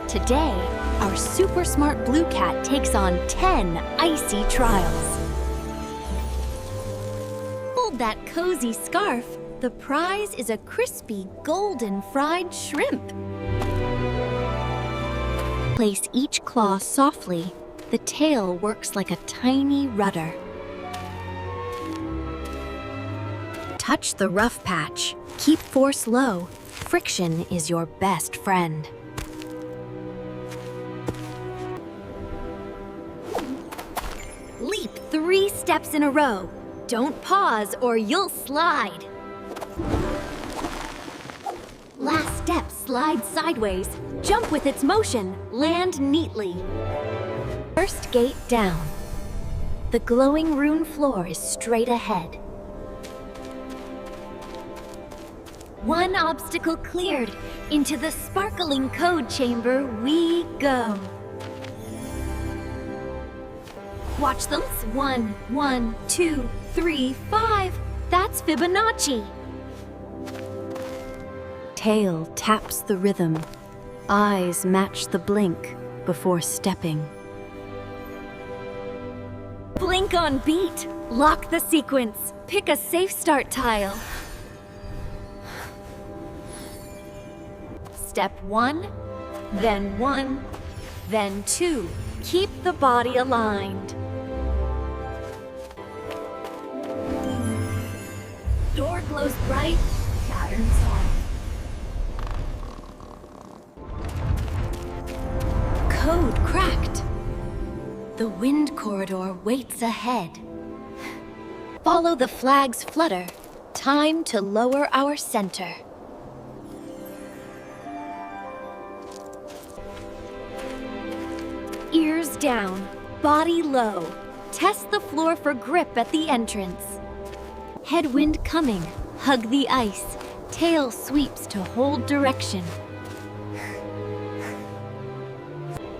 Today, our super smart blue cat takes on 10 icy trials. Hold that cozy scarf. The prize is a crispy, golden fried shrimp. Place each claw softly. The tail works like a tiny rudder. Touch the rough patch. Keep force low. Friction is your best friend. Leap 3 steps in a row. Don't pause or you'll slide. Last step, slide sideways. Jump with its motion. Land neatly. First gate down. The glowing rune floor is straight ahead. One obstacle cleared. Into the sparkling code chamber we go. Watch them. 1, 1, 2, 3, 5. That's Fibonacci. Tail taps the rhythm. Eyes match the blink before stepping. Blink on beat. Lock the sequence. Pick a safe start tile. Step 1, then 2. Keep the body aligned. Door glows bright, pattern solved. Code cracked. The wind corridor waits ahead. Follow the flag's flutter. Time to lower our center. Ears down, body low. Test the floor for grip at the entrance. Headwind coming, hug the ice. Tail sweeps to hold direction.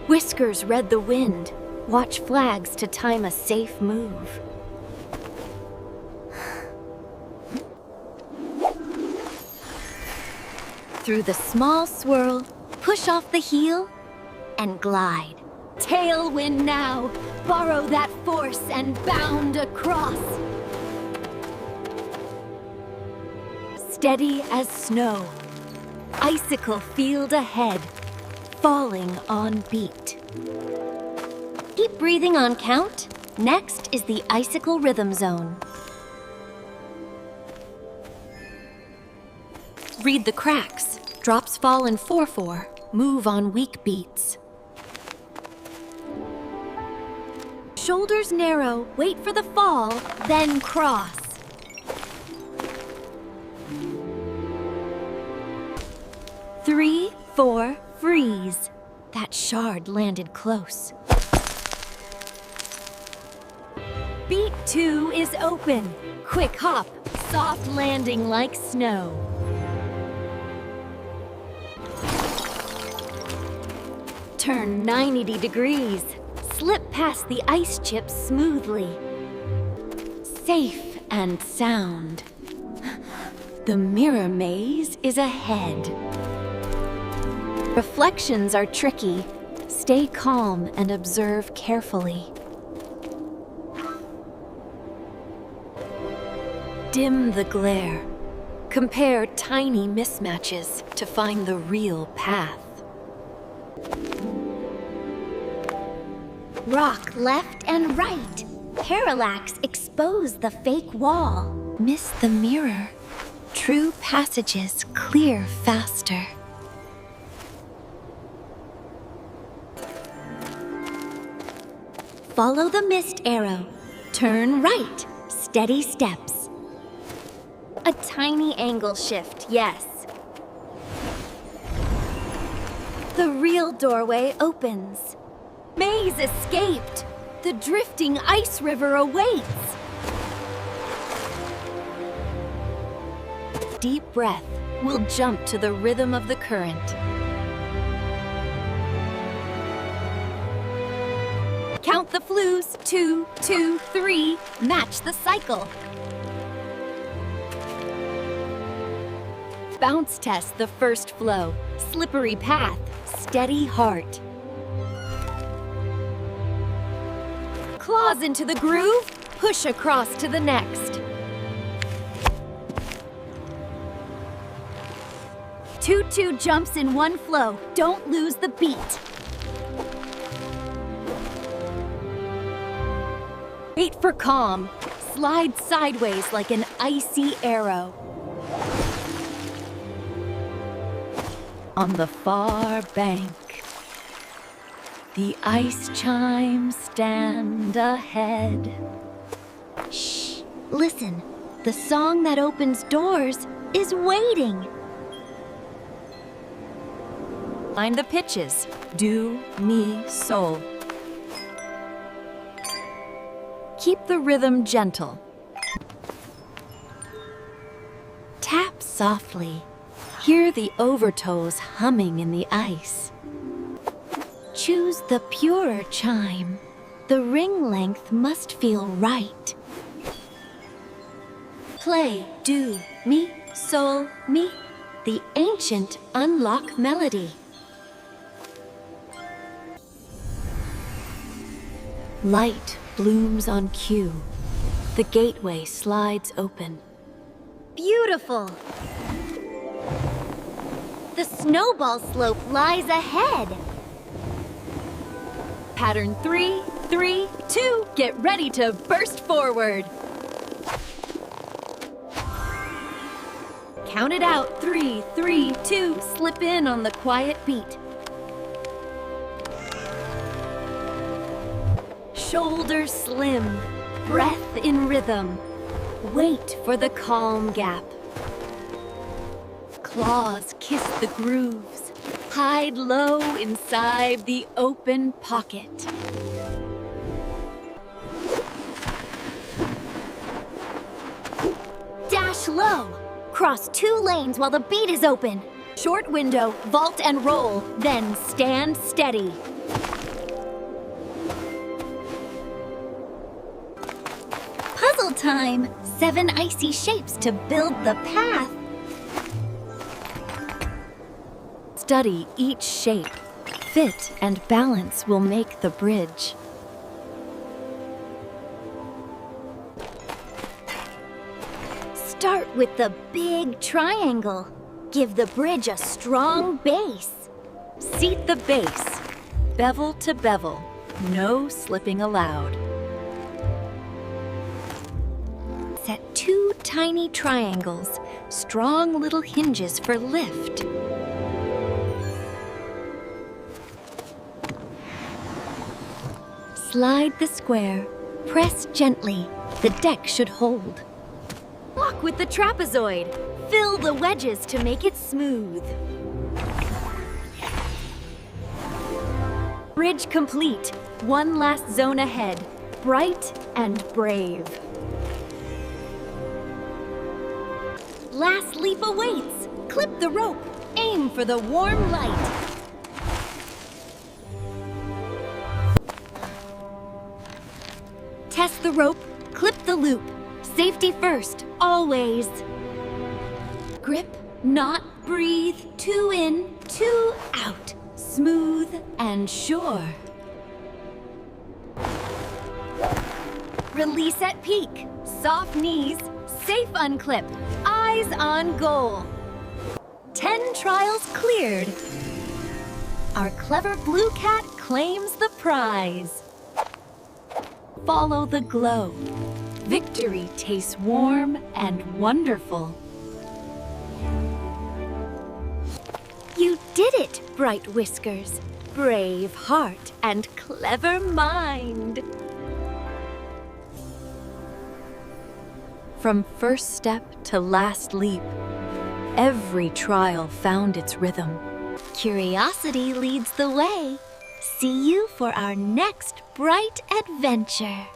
Whiskers read the wind. Watch flags to time a safe move. Through the small swirl, push off the heel and glide. Tailwind now. Borrow that force and bound across. Steady as snow. Icicle field ahead. Falling on beat. Keep breathing on count. Next is the icicle rhythm zone. Read the cracks. Drops fall in 4/4. Move on weak beats. Shoulders narrow, wait for the fall, then cross. Three, 4, freeze. That shard landed close. Beat 2 is open. Quick hop, soft landing like snow. Turn 90 degrees. Slip past the ice chips smoothly. Safe and sound. The mirror maze is ahead. Reflections are tricky. Stay calm and observe carefully. Dim the glare. Compare tiny mismatches to find the real path. Rock left and right. Parallax expose the fake wall. Miss the mirror. True passages clear faster. Follow the mist arrow. Turn right. Steady steps. A tiny angle shift, yes. The real doorway opens. Maze escaped! The drifting ice river awaits! Deep breath. We'll jump to the rhythm of the current. Count the flues. 2, 2, 3. Match the cycle. Bounce test the first flow. Slippery path, steady heart. Claws into the groove, push across to the next. Two jumps in one flow, don't lose the beat. Wait for calm, slide sideways like an icy arrow. On the far bank, the ice chimes stand ahead. Shh, listen, the song that opens doors is waiting. Find the pitches, do, mi, sol. Keep the rhythm gentle. Tap softly. Hear the overtones humming in the ice. Choose the purer chime. The ring length must feel right. Play, do, mi, sol, mi, the ancient unlock melody. Light blooms on cue. The gateway slides open. Beautiful! The snowball slope lies ahead. Pattern 3, 3, 2, get ready to burst forward. Count it out, 3, 3, 2, slip in on the quiet beat. Shoulders slim, breath in rhythm. Wait for the calm gap. Claws kiss the grooves. Hide low inside the open pocket. Dash low. Cross 2 lanes while the beat is open. Short window, vault and roll, then stand steady. Puzzle time! 7 icy shapes to build the path. Study each shape. Fit and balance will make the bridge. Start with the big triangle. Give the bridge a strong base. Seat the base. Bevel to bevel. No slipping allowed. Set 2 tiny triangles. Strong little hinges for lift. Slide the square. Press gently. The deck should hold. Lock with the trapezoid. Fill the wedges to make it smooth. Bridge complete. One last zone ahead. Bright and brave. Last leap awaits. Clip the rope. Aim for the warm light. Test the rope. Clip the loop. Safety first, always. Grip, not breathe. 2 in, 2 out. Smooth and sure. Release at peak. Soft knees, safe unclip. Eyes on goal. 10 trials cleared. Our clever blue cat claims the prize. Follow the glow. Victory tastes warm and wonderful. You did it, Bright Whiskers. Brave heart and clever mind. From first step to last leap, every trial found its rhythm. Curiosity leads the way. See you for our next bright adventure.